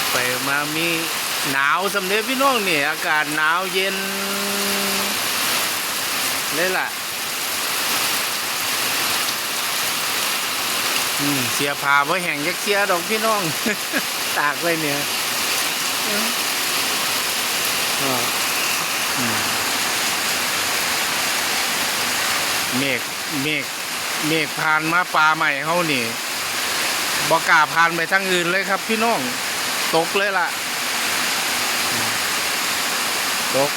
ไปมามีหนาวสำเร็จพี่น้องนี่อากาศหนาวเย็นเลยล่ะเสียผ้าไว้แห้งยักเสียดอกพี่น้อง ตากไว้เนี่ยเมฆผ่านมาป่าใหม่เขานี่บ่กล้าผ่านไปทางอื่นเลยครับพี่น้องตกเลยล่ะตก